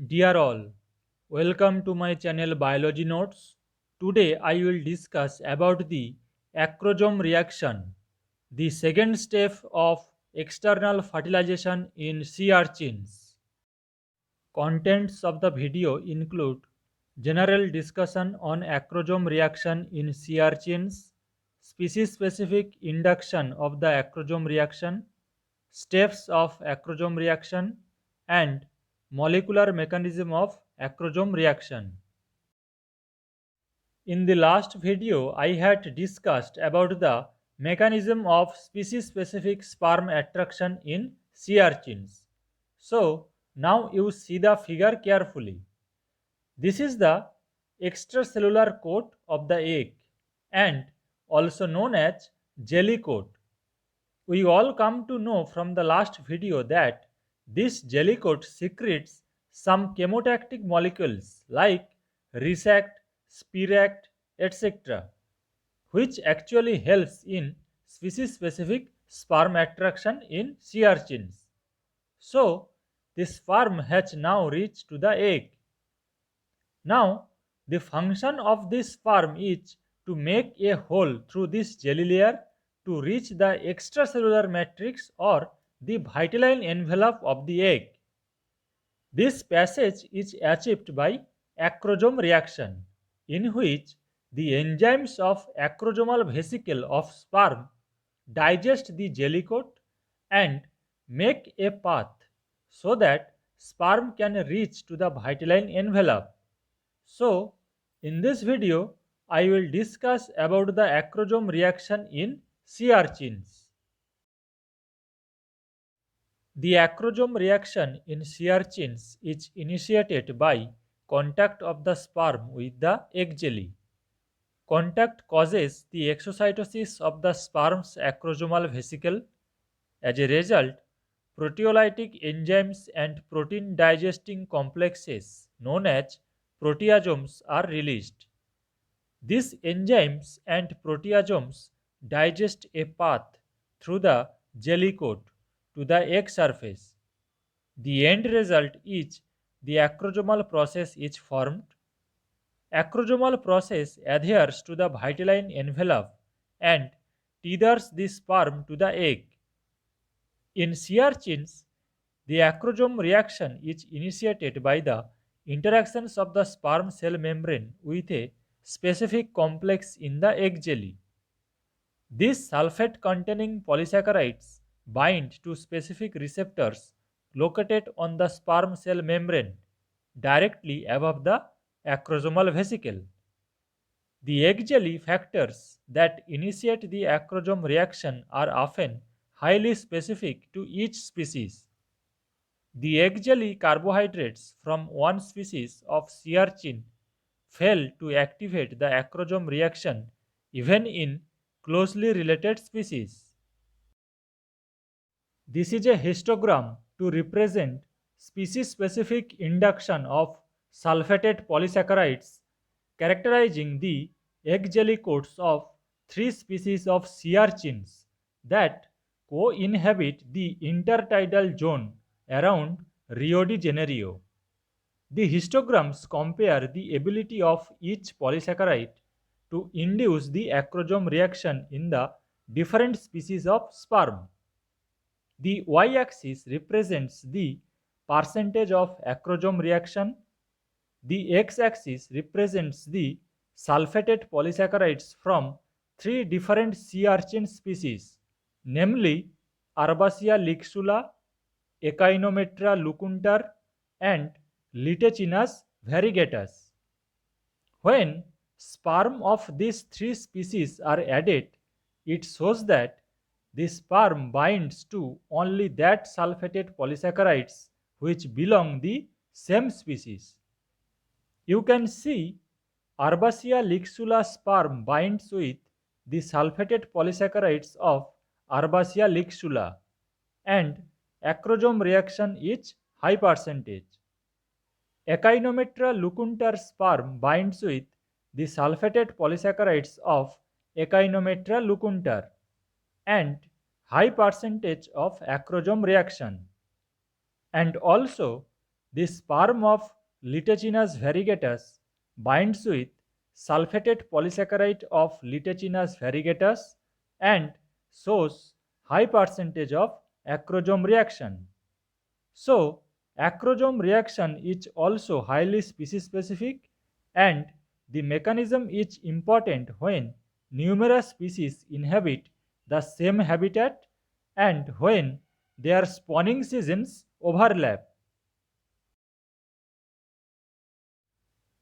Dear all, welcome to my channel Biology Notes. Today I will discuss about the acrosome reaction, the second step of external fertilization in sea urchins. Contents of the video include general discussion on acrosome reaction in sea urchins, species-specific induction of the acrosome reaction, steps of acrosome reaction, and molecular mechanism of acrosome reaction. In the last video, I had discussed about the mechanism of species-specific sperm attraction in sea urchins. So, now you see the figure carefully. This is the extracellular coat of the egg and also known as jelly coat. We all come to know from the last video that this jelly coat secretes some chemotactic molecules like Resact, Spiract, etc., which actually helps in species-specific sperm attraction in sea urchins. So, this sperm has now reached to the egg. Now, the function of this sperm is to make a hole through this jelly layer to reach the extracellular matrix or the vitelline envelope of the egg. This passage is achieved by acrosome reaction, in which the enzymes of acrosomal vesicle of sperm digest the jelly coat and make a path so that sperm can reach to the vitelline envelope. So, in this video, I will discuss about the acrosome reaction in sea urchins. The acrosome reaction in sea urchins is initiated by contact of the sperm with the egg jelly. Contact causes the exocytosis of the sperm's acrosomal vesicle. As a result, proteolytic enzymes and protein digesting complexes known as proteasomes are released. These enzymes and proteasomes digest a path through the jelly coat to the egg surface. The end result is the acrosomal process is formed. Acrosomal process adheres to the vitelline envelope and tethers the sperm to the egg. In sea urchins, the acrosome reaction is initiated by the interactions of the sperm cell membrane with a specific complex in the egg jelly. These sulfate containing polysaccharides bind to specific receptors located on the sperm cell membrane directly above the acrosomal vesicle. The egg jelly factors that initiate the acrosome reaction are often highly specific to each species. The egg jelly carbohydrates from one species of sea urchin fail to activate the acrosome reaction even in closely related species. This is a histogram to represent species-specific induction of sulfated polysaccharides characterizing the egg jelly coats of three species of sea urchins that co-inhabit the intertidal zone around Rio de Janeiro. The histograms compare the ability of each polysaccharide to induce the acrosome reaction in the different species of sperm. The y-axis represents the percentage of acrosome reaction. The x-axis represents the sulfated polysaccharides from three different sea urchin species, namely Arbacia lixula, Echinometra lucunter, and Litechinus variegatus. When sperm of these three species are added, it shows that the sperm binds to only that sulfated polysaccharides which belong the same species. You can see Arbacia lixula sperm binds with the sulfated polysaccharides of Arbacia lixula and acrosome reaction is high percentage. Echinometra lucunter sperm binds with the sulfated polysaccharides of Echinometra lucunter and high percentage of acrosome reaction. And also The sperm of Litachinus variegatus binds with sulfated polysaccharide of Litachinus variegatus and shows high percentage of acrosome reaction. So, acrosome reaction is also highly species specific, and the mechanism is important when numerous species inhabit the same habitat and when their spawning seasons overlap.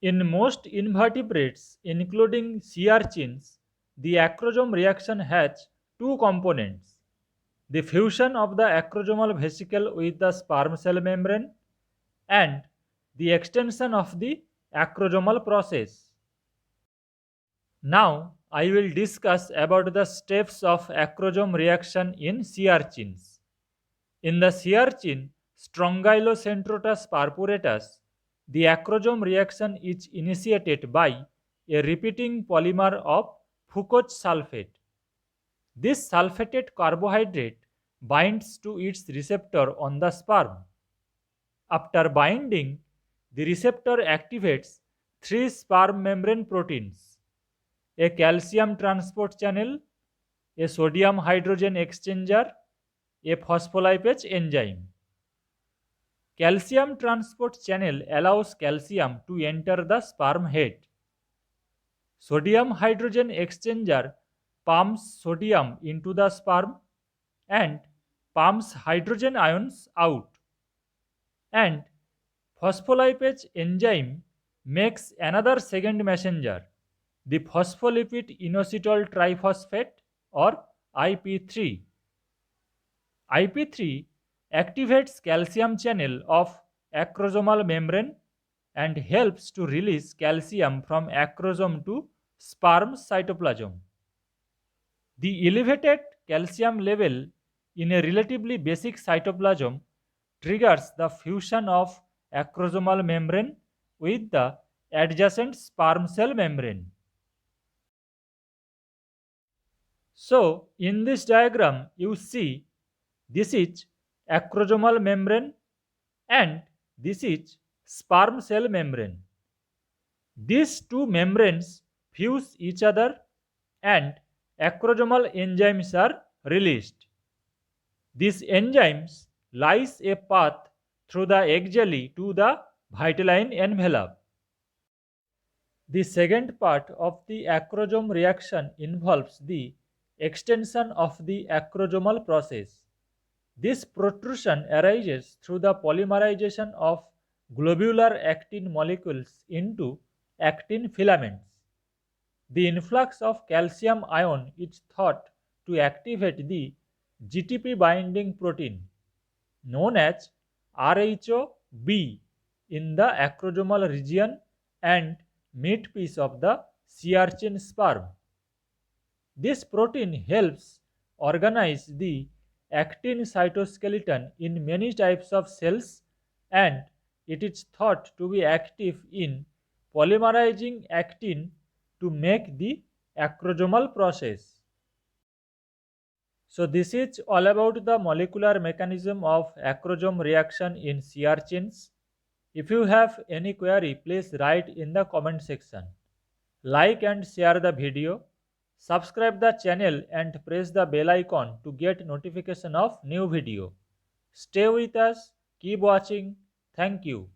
In most invertebrates, including sea urchins, the acrosome reaction has two components: the fusion of the acrosomal vesicle with the sperm cell membrane and the extension of the acrosomal process. Now, I will discuss about the steps of acrosome reaction in sea urchins. In the sea urchin Strongylocentrotus purpuratus, the acrosome reaction is initiated by a repeating polymer of Foucault sulfate. This sulfated carbohydrate binds to its receptor on the sperm. After binding, the receptor activates three sperm membrane proteins: a calcium transport channel, a sodium hydrogen exchanger, a phospholipase enzyme. Calcium transport channel allows calcium to enter the sperm head. Sodium hydrogen exchanger pumps sodium into the sperm and pumps hydrogen ions out. And phospholipase enzyme makes another second messenger, the phospholipid inositol triphosphate or IP3. IP3 activates calcium channel of acrosomal membrane and helps to release calcium from acrosome to sperm cytoplasm. The elevated calcium level in a relatively basic cytoplasm triggers the fusion of acrosomal membrane with the adjacent sperm cell membrane. So, in this diagram, you see this is acrosomal membrane and this is sperm cell membrane. These two membranes fuse each other and acrosomal enzymes are released. These enzymes lies a path through the egg jelly to the vitelline envelope. The second part of the acrosome reaction involves the extension of the acrosomal process. This protrusion arises through the polymerization of globular actin molecules into actin filaments. The influx of calcium ion is thought to activate the GTP binding protein known as RHOB in the acrosomal region and midpiece of the sea urchin sperm. This protein helps organize the actin cytoskeleton in many types of cells, and it is thought to be active in polymerizing actin to make the acrosomal process. So this is all about the molecular mechanism of acrosome reaction in sea urchins. If you have any query, please write in the comment section. Like and share the video. Subscribe the channel and press the bell icon to get notification of new video. Stay with us, keep watching. Thank you.